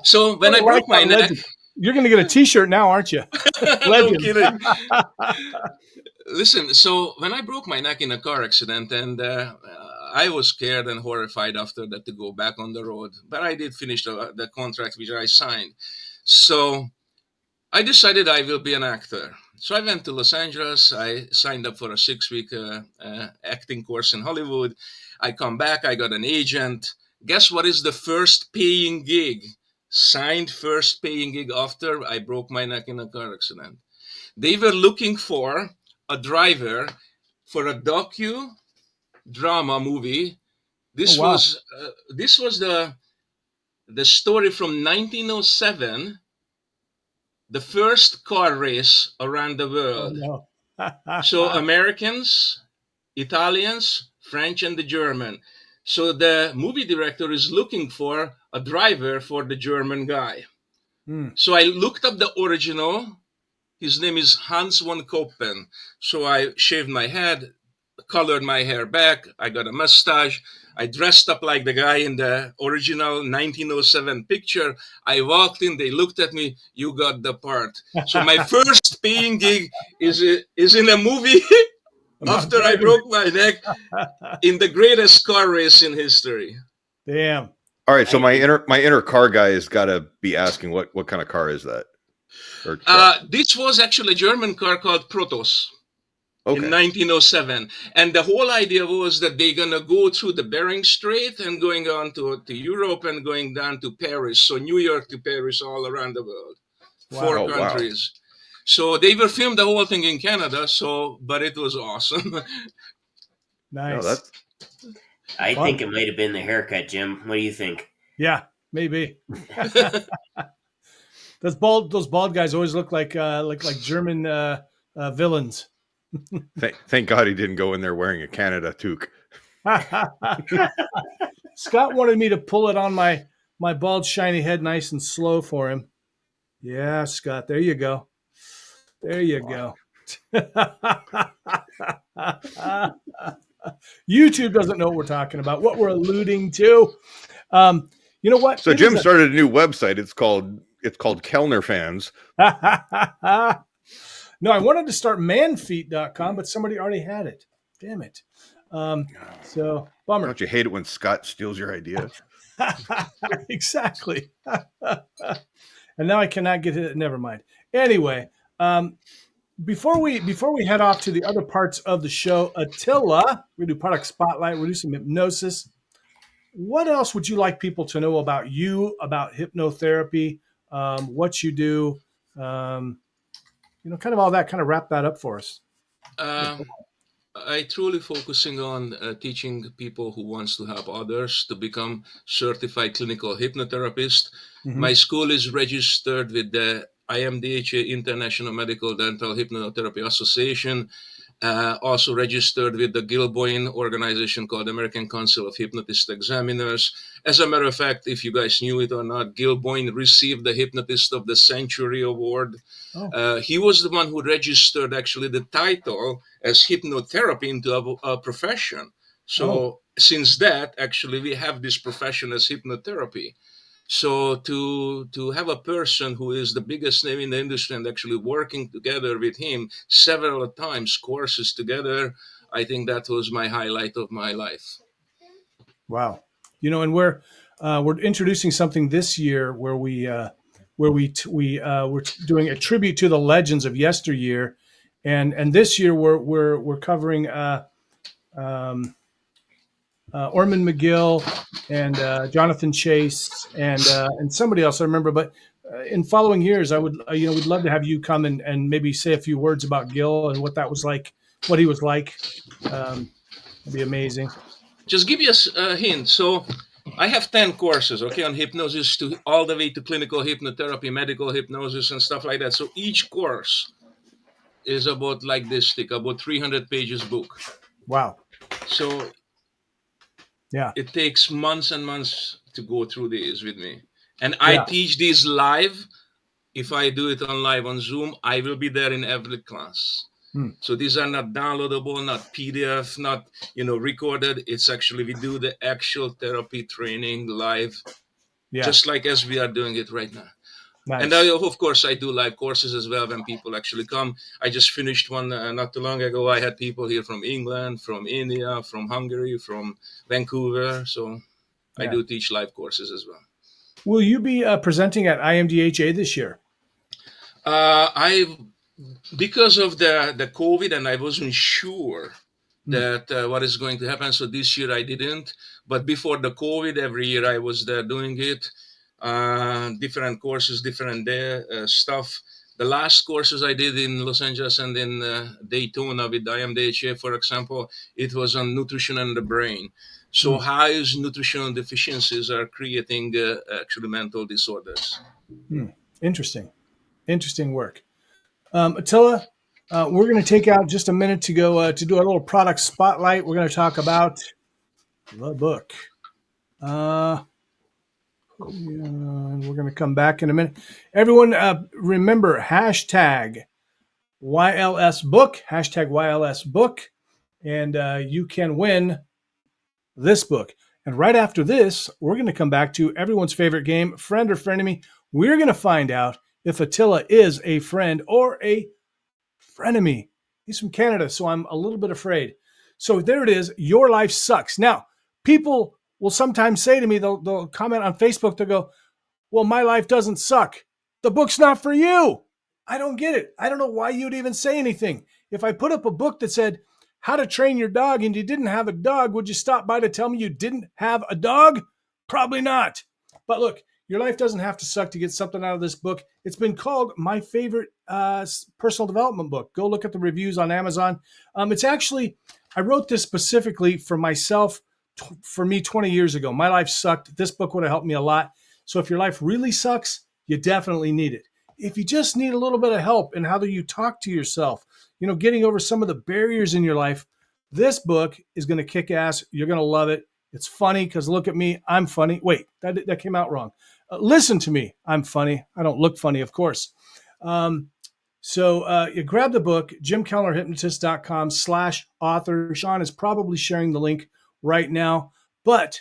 So when I broke my neck, you're going to get a T-shirt now, aren't you? No kidding. Listen, so when I broke my neck in a car accident, and I was scared and horrified after that to go back on the road, but I did finish the contract which I signed. So I decided I will be an actor. So I went to Los Angeles. I signed up for a 6-week acting course in Hollywood. I come back. I got an agent. Guess what is the first paying gig? Signed first paying gig after I broke my neck in a car accident. They were looking for a driver for a docu-drama movie. This was the story from 1907, the first car race around the world. Oh, no. So Americans, Italians, French, and the German. So the movie director is looking for a driver for the German guy. So I looked up the original. His name is Hans von Koppen. So I shaved my head, colored my hair back. I got a mustache. I dressed up like the guy in the original 1907 picture. I walked in. They looked at me. You got the part. So my first paying gig is in a movie after I broke my neck in the greatest car race in history. Damn. All right, so my inner car guy has got to be asking what kind of car is that? This was actually a German car called Protos. Okay. In 1907. And the whole idea was that they're going to go through the Bering Strait and going on to Europe and going down to Paris. So New York to Paris, all around the world. Wow. 4 countries. Wow. So they were filmed the whole thing in Canada, but it was awesome. Nice. No, I think it might have been the haircut, Jim. What do you think? Yeah, maybe. Those bald guys always look like German villains. Thank God he didn't go in there wearing a Canada toque. Scott wanted me to pull it on my bald, shiny head nice and slow for him. Yeah, Scott, there you go. There you go. YouTube doesn't know what we're talking about, what we're alluding to. You know what? So Jim started a new website. It's called Kellner Fans. No, I wanted to start manfeet.com, but somebody already had it. Damn it. So, bummer. Don't you hate it when Scott steals your idea? Exactly. And now I cannot get it. Never mind. Anyway, before we head off to the other parts of the show, Attila, we do product spotlight, we do some hypnosis. What else would you like people to know about you, about hypnotherapy, what you do? Kind of all that, kind of wrap that up for us. I truly focusing on teaching people who wants to help others to become certified clinical hypnotherapist. Mm-hmm. My school is registered with the IMDHA, International Medical Dental Hypnotherapy Association, also registered with the Gilboin organization called American Council of Hypnotist Examiners. As a matter of fact, if you guys knew it or not, Gilboin received the Hypnotist of the Century Award. Oh. He was the one who registered actually the title as hypnotherapy into a profession. So since that, actually, we have this profession as hypnotherapy. So to have a person who is the biggest name in the industry and actually working together with him several times, courses together, I think that was my highlight of my life. Wow. And we're introducing something this year where we're doing a tribute to the legends of yesteryear, and this year we're covering Ormond McGill and Jonathan Chase and somebody else I remember. But in following years, I would we'd love to have you come and maybe say a few words about Gil and what that was like, what he was like. It'd be amazing. Just give you a hint. So I have 10 courses, on hypnosis to all the way to clinical hypnotherapy, medical hypnosis, and stuff like that. So each course is about like this thick, about 300 pages book. Wow. So yeah, it takes months and months to go through these with me. And I teach these live. If I do it live on Zoom, I will be there in every class. So these are not downloadable, not PDF, not, recorded. It's actually, we do the actual therapy training live, just like as we are doing it right now. Nice. And of course, I do live courses as well when people actually come. I just finished one not too long ago. I had people here from England, from India, from Hungary, from Vancouver. So I do teach live courses as well. Will you be presenting at IMDHA this year? Because of the COVID, and I wasn't sure that what is going to happen. So this year I didn't. But before the COVID, every year I was there doing it. Different courses, different stuff. the last courses I did in Los Angeles and in Daytona with IMDHA, for example, it was on nutrition and the brain. So how is nutritional deficiencies are creating actually mental disorders. Interesting work. Attila, we're going to take out just a minute to go to do a little product spotlight. We're going to talk about the book. We're going to come back in a minute. Everyone, remember hashtag YLS book, hashtag YLS book, and you can win this book. And right after this, we're going to come back to everyone's favorite game, friend or frenemy. We're going to find out if Attila is a friend or a frenemy. He's from Canada, so I'm a little bit afraid. So there it is. Your life sucks. Now, people will sometimes say to me, they'll comment on Facebook, they'll go, well, my life doesn't suck. The book's not for you. I don't get it. I don't know why you'd even say anything. If I put up a book that said how to train your dog and you didn't have a dog, would you stop by to tell me you didn't have a dog? Probably not. But look, your life doesn't have to suck to get something out of this book. It's been called my favorite personal development book. Go look at the reviews on Amazon. It's actually, I wrote this specifically for myself, for me 20 years ago. My life sucked. This book would have helped me a lot. So if your life really sucks, you definitely need it. If you just need a little bit of help in how you talk to yourself, getting over some of the barriers in your life, this book is going to kick ass. You're going to love it. It's funny because look at me. I'm funny. Wait, that came out wrong. Listen to me. I'm funny. I don't look funny, of course. So you grab the book, jimkellerhypnotist.com/author. Sean is probably sharing the link right now. But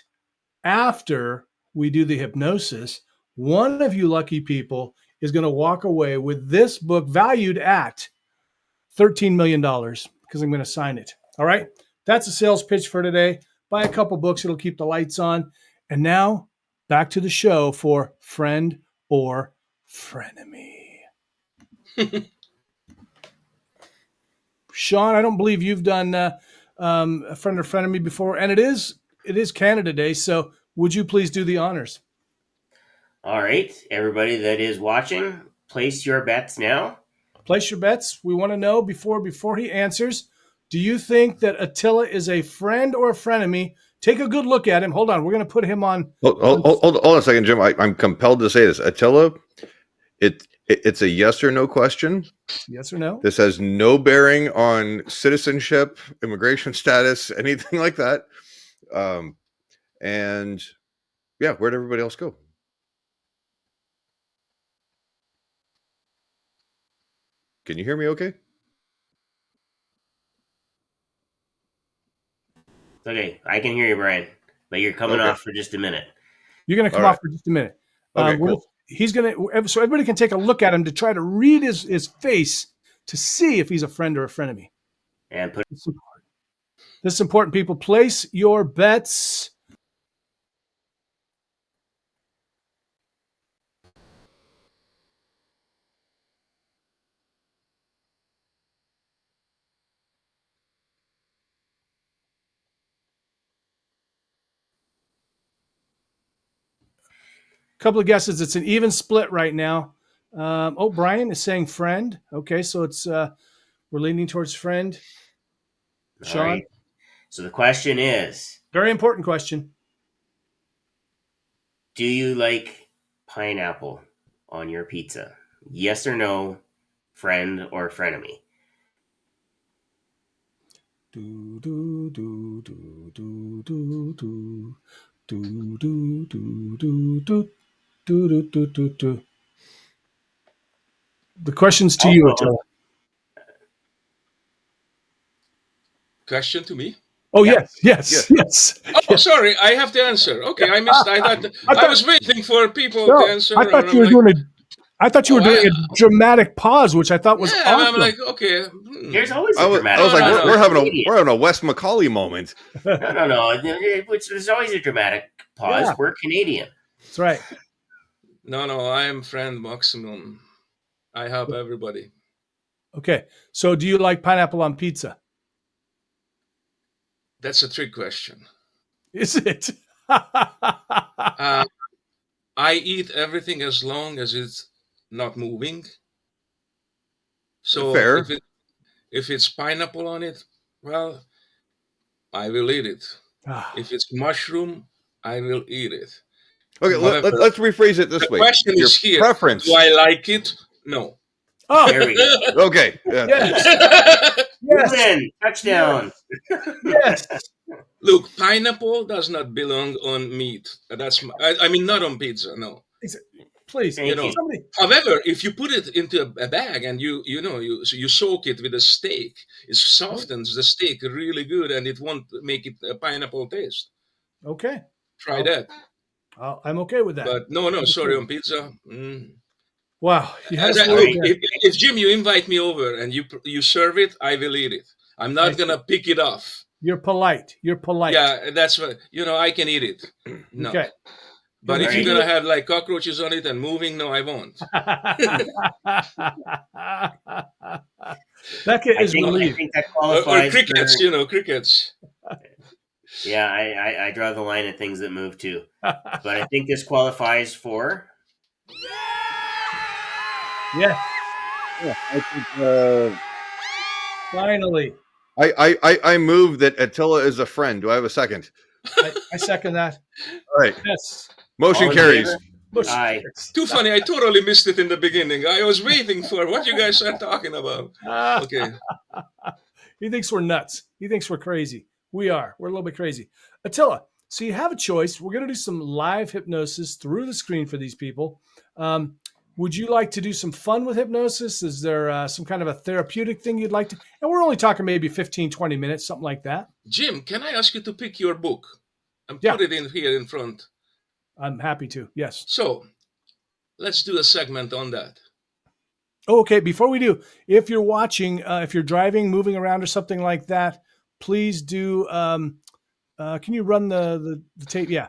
after we do the hypnosis, one of you lucky people is going to walk away with this book valued at $13 million because I'm going to sign it. All right. That's a sales pitch for today. Buy a couple books. It'll keep the lights on. And now back to the show for friend or frenemy. Sean, I don't believe you've done a friend or frenemy before. And it is Canada Day. So would you please do the honors? All right, everybody that is watching, place your bets now. Place your bets. We want to know before he answers, do you think that Attila is a friend or a frenemy? Take a good look at him. Hold on. We're going to put him on. Hold on a second, Jim. I'm compelled to say this. Attila, it's a yes or no question. Yes or no? This has no bearing on citizenship, immigration status, anything like that. And yeah, where'd everybody else go? Can you hear me okay? Okay, I can hear you, Brian, but you're coming off for just a minute. You're going to come off for just a minute. Okay, cool. He's going to, so everybody can take a look at him to try to read his face to see if he's a friend or a frenemy. And this is important, people. Place your bets. Couple of guesses. It's an even split right now. Brian is saying friend. Okay, so it's we're leaning towards friend. Sean. Right. So the question is, very important question. Do you like pineapple on your pizza? Yes or no, friend or frenemy? Do do do do do do do do do do do do. Do. The question's to you, Attila. Question to me? Oh, yes. Oh, sorry, I have the answer. Okay, I missed. I was waiting for people to answer. I thought you were doing a dramatic pause, which I thought was awesome. I'm like, okay. There's always a dramatic. I was like, we're having a Wes Macaulay moment. No. There's always a dramatic pause. Yeah. We're Canadian. That's right. No, I am friend maximum. I help everybody. Okay, so do you like pineapple on pizza? That's a trick question. Is it? I eat everything as long as it's not moving. So Fair. if it's pineapple on it, well, I will eat it. If it's mushroom, I will eat it. Okay, However, let's rephrase it this the way. question Your is here: preference. do I like it? No. Oh, There we go. Okay. Yeah. yes, yes, Win. Touchdown. yes. Look, pineapple does not belong on meat. I mean, not on pizza. No. Please, Thank you. somebody. However, if you put it into a bag and you soak it with a steak, it softens the steak really good, and it won't make it a pineapple taste. Okay, Try that. I'm okay with that. But no, sorry, on pizza. Wow, you had As us look, there. if Jim, you invite me over and you serve it, I will eat it. I'm not gonna pick it off. You're polite. You're polite. Yeah, that's what I can eat it. No. Okay. But if Right. you're gonna have like cockroaches on it and moving, no, I won't. Becca I is think relieved. that Or qualifies crickets, for, crickets. yeah, I draw the line at things that move too. But I think this qualifies for Yeah, I think, finally. I move that Attila is a friend. Do I have a second? I second that. All right. Yes. Motion all in carries. favor? Bush. Aye. Too funny. I totally missed it in the beginning. I was waiting for what you guys are talking about. Okay. He thinks we're nuts. He thinks we're crazy. We are. We're a little bit crazy. Attila, so you have a choice. We're going to do some live hypnosis through the screen for these people. Would you like to do some fun with hypnosis? Is there some kind of a therapeutic thing you'd like to? And we're only talking maybe 15, 20 minutes, something like that. Jim, can I ask you to pick your book and Yeah. put it in here in front? I'm happy to. Yes. So let's do a segment on that. Oh, okay. Before we do, if you're watching, if you're driving, moving around, or something like that, please do. Can you run the tape? Yeah.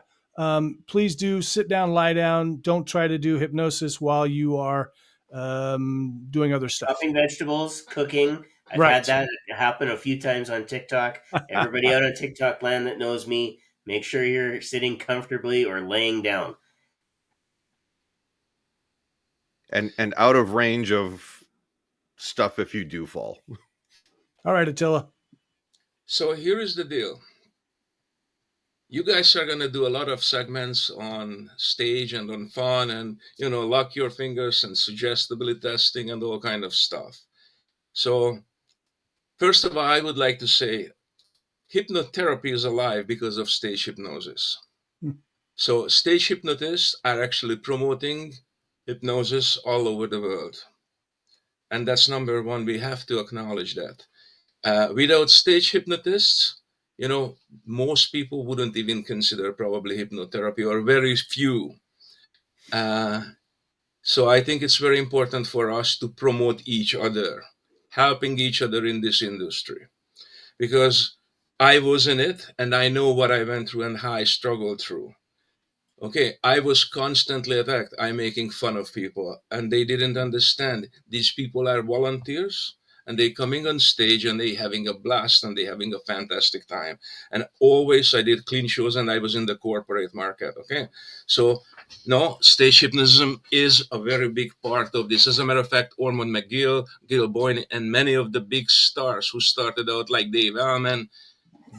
Please do sit down, lie down. Don't try to do hypnosis while you are doing other stuff. Chopping vegetables, cooking. I've Right. had that happen a few times on TikTok. Everybody out on TikTok land that knows me, make sure you're sitting comfortably or laying down. And out of range of stuff if you do fall. All right, Attila. So here is the deal. You guys are going to do a lot of segments on stage and on fun and, lock your fingers and suggestibility testing and all kind of stuff. So first of all, I would like to say hypnotherapy is alive because of stage hypnosis. So stage hypnotists are actually promoting hypnosis all over the world. And that's number one. We have to acknowledge that. Without stage hypnotists, most people wouldn't even consider probably hypnotherapy, or very few. So I think it's very important for us to promote each other, helping each other in this industry, because I was in it and I know what I went through and how I struggled through. Okay, I was constantly attacked. I'm making fun of people, and they didn't understand. These people are volunteers, and they coming on stage and they having a blast and they having a fantastic time. And always I did clean shows, and I was in the corporate market. Okay, so no, stage hypnotism is a very big part of this. As a matter of fact, Ormond McGill, Gil Boyne, and many of the big stars who started out like Dave Allman,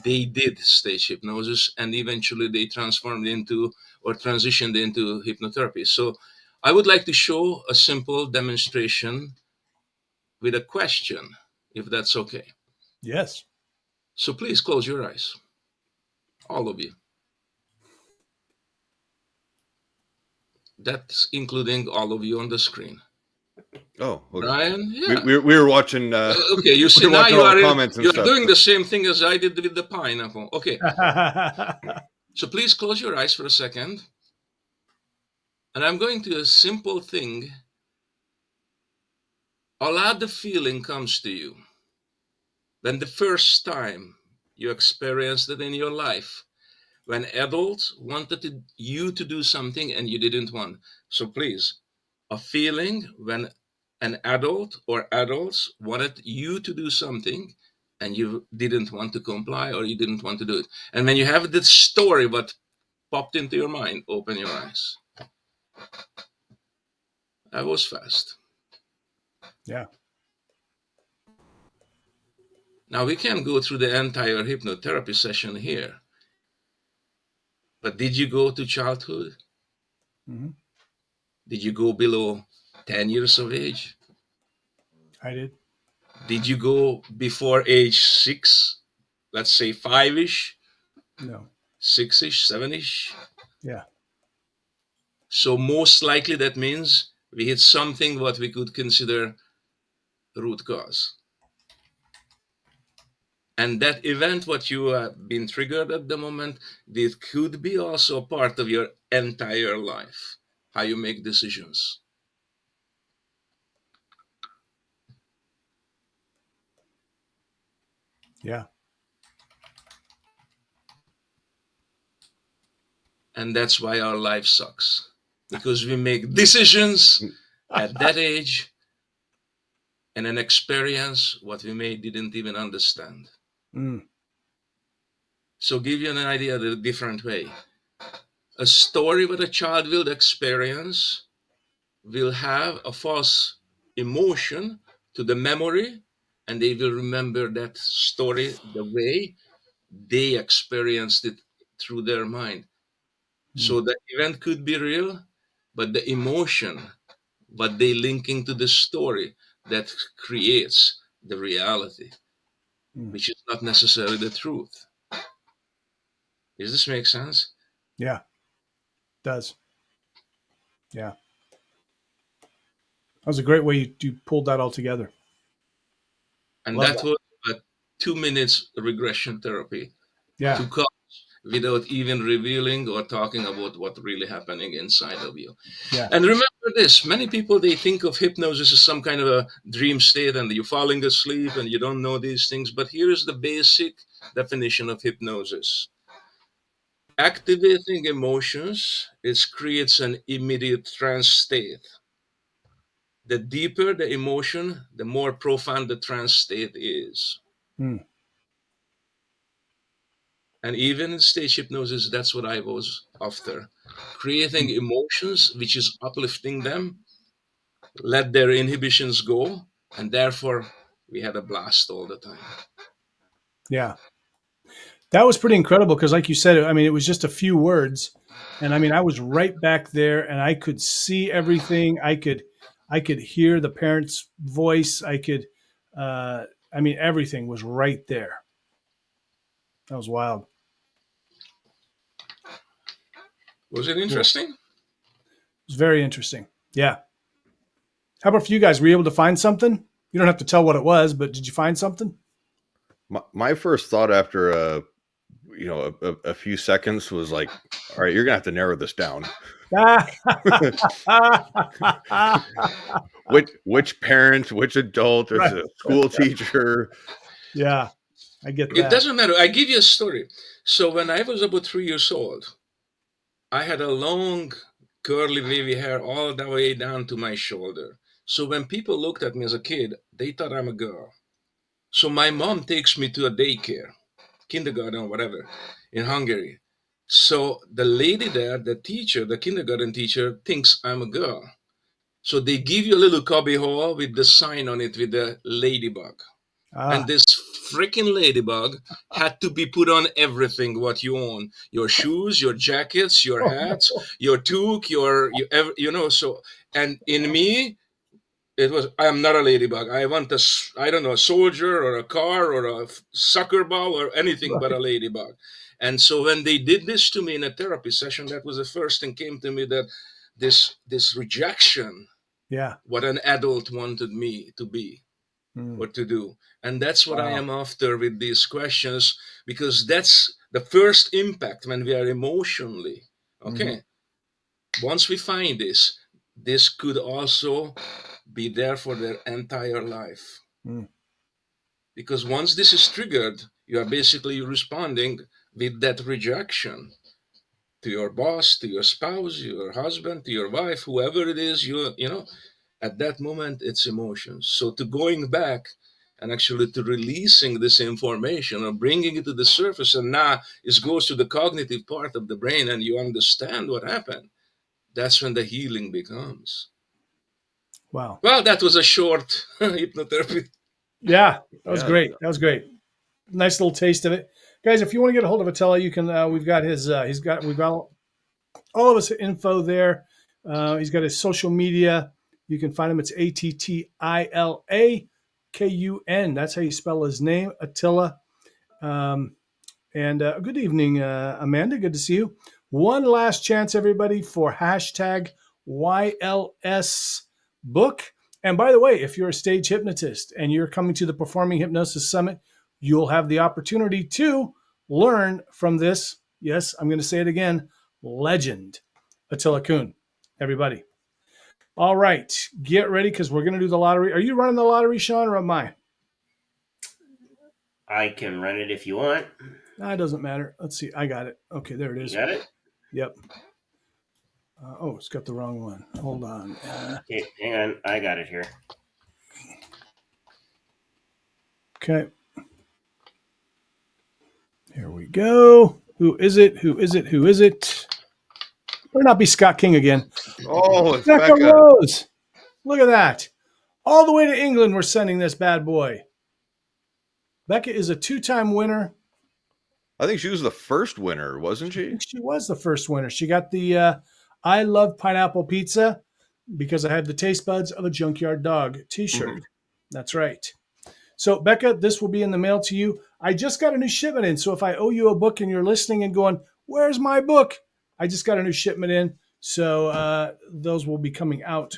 they did stage hypnosis, and eventually they transformed into or transitioned into hypnotherapy. So I would like to show a simple demonstration with a question, if that's okay. Yes. So please close your eyes, all of you. That's including all of you on the screen. Oh, okay. Brian, yeah. We were watching. Okay, you see, now you are doing the same thing as I did with the pineapple. Okay. So please close your eyes for a second. And I'm going to a simple thing. Allow the feeling comes to you. When the first time you experienced it in your life, when adults wanted you to do something and you didn't want. So please, a feeling when an adult or adults wanted you to do something and you didn't want to comply or you didn't want to do it. And when you have this story what popped into your mind, open your eyes. That was fast. Yeah. Now, we can go through the entire hypnotherapy session here, but did you go to childhood? Mm-hmm. Did you go below 10 years of age? I did. Did you go before age 6? Let's say 5-ish? No. 6-ish, 7-ish? Yeah. So most likely that means we hit something what we could consider root cause. And that event what you have been triggered at the moment, this could be also part of your entire life, how you make decisions. Yeah. And that's why our life sucks. Because we make decisions at that age and an experience what we may didn't even understand. Mm. So give you an idea the different way. A story what a child will experience will have a false emotion to the memory, and they will remember that story the way they experienced it through their mind. So the event could be real, but the emotion, what they linking to the story, that creates the reality, which is not necessarily the truth. Does this make sense? Yeah. Does. Yeah. That was a great way you pulled that all together. And Love that was a 2 minutes regression therapy Yeah. to cause without even revealing or talking about what really happening inside of you. Yeah. And remember this, many people, they think of hypnosis as some kind of a dream state and you're falling asleep and you don't know these things. But here is the basic definition of hypnosis. Activating emotions, it creates an immediate trance state. The deeper the emotion, the more profound the trance state is. Mm. And even in stage hypnosis, that's what I was after. Creating emotions, which is uplifting them, let their inhibitions go, and therefore we had a blast all the time. Yeah. That was pretty incredible because, like you said, I mean, it was just a few words. And I mean, I was right back there and I could see everything. I could hear the parent's voice. I mean, everything was right there. That was wild. Was it interesting? Cool. It was very interesting. Yeah. How about for you guys? Were you able to find something? You don't have to tell what it was, but did you find something? My first thought after a few seconds was like, all right, you're gonna have to narrow this down. which parent, which adult, or a school teacher? Yeah, I get that. It doesn't matter. I give you a story. So when I was about 3 years old, I had a long curly wavy hair all the way down to my shoulder. So when people looked at me as a kid, they thought I'm a girl. So my mom takes me to a daycare, kindergarten or whatever, in Hungary. So the lady there, the teacher, the kindergarten teacher, thinks I'm a girl. So they give you a little cubby hole with the sign on it with the ladybug. And this freaking ladybug had to be put on everything what you own: your shoes, your jackets, your hats, your toque, so. And in me, it was, I'm not a ladybug. I want I don't know, a soldier or a car or a soccer ball or anything but a ladybug. And so when they did this to me in a therapy session, that was the first thing came to me, that this rejection, Yeah, what an adult wanted me to be or to do. And that's what I am after with these questions, because that's the first impact when we are emotionally. Okay. Once we find this could also be there for their entire life. Because once this is triggered, you are basically responding with that rejection to your boss, to your spouse, your husband, to your wife, whoever it is, at that moment it's emotions. So to going back and actually to releasing this information or bringing it to the surface, and now it goes to the cognitive part of the brain and you understand what happened, that's when the healing becomes. Wow. Well, that was a short hypnotherapy. Yeah, that was great. That was great. nice little taste of it, guys. If you want to get a hold of Attila, you can. We've got his. We've got all of his info there. He's got his social media. You can find him. It's ATTILA KUN. That's how you spell his name, Attila. And good evening, Amanda. Good to see you. One last chance, everybody, for hashtag YLS book. And by the way, if you're a stage hypnotist and you're coming to the Performing Hypnosis Summit, you'll have the opportunity to learn from this. Yes, I'm going to say it again. Legend, Attila Kun. Everybody. All right. Get ready because we're going to do the lottery. Are you running the lottery, Sean, or am I? I can run it if you want. It doesn't matter. Let's see. I got it. Okay, there it is. You got it? Yep. It's got the wrong one. Hold on. Okay, hang on. I got it here. Okay. Here we go. Who is it? Who is it? Who is it? Better not be Scott King again. Oh, it's Becca Becca. Rose. Look at that. All the way to England, we're sending this bad boy. Becca is a 2-time winner. I think she was the first winner, wasn't I she? think she was the first winner. She got the I Love Pineapple Pizza because I have the taste buds of a junkyard dog t-shirt. Mm-hmm. That's right. So, Becca, this will be in the mail to you. I just got a new shipment in. So if I owe you a book and you're listening and going, where's my book? I just got a new shipment in. So those will be coming out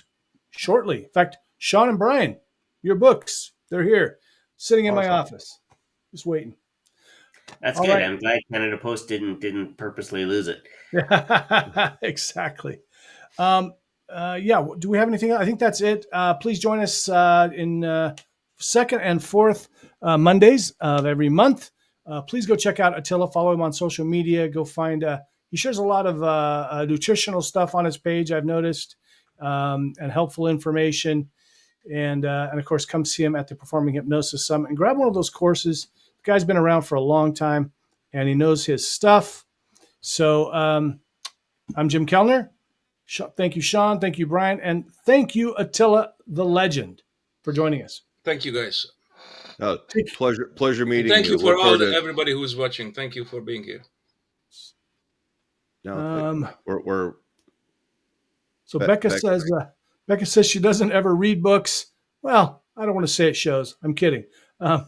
shortly. In fact, Sean and Brian, your books, they're here, sitting in my office, just waiting. That's All good. right. I'm glad Canada Post didn't purposely lose it. Exactly. Do we have anything else? I think that's it. Please join us in second and fourth Mondays of every month. Please go check out Attila. Follow him on social media. Go find. He shares a lot of nutritional stuff on his page, I've noticed, and helpful information. And of course, come see him at the Performing Hypnosis Summit and grab one of those courses. The guy's been around for a long time, and he knows his stuff. So I'm Jim Kellner. Thank you, Sean. Thank you, Brian. And thank you, Attila, the legend, for joining us. Thank you, guys. Pleasure meeting Thank you for Look everybody who's watching. Thank you for being here. Becca says she doesn't ever read books. Well, I don't want to say it shows. I'm kidding. Man.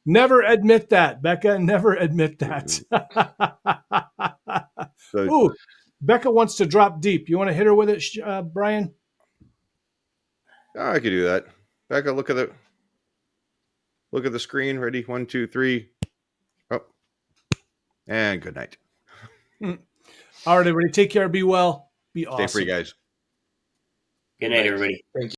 Never admit that, Becca. Never admit that. Ooh, Becca wants to drop deep. You want to hit her with it, Brian? I could do that. Becca, look at the screen. Ready? 1, 2, 3. Oh, and good night. All right, everybody. Take care. Be well. Be awesome. Stay free, guys. Good night, everybody. Thank you.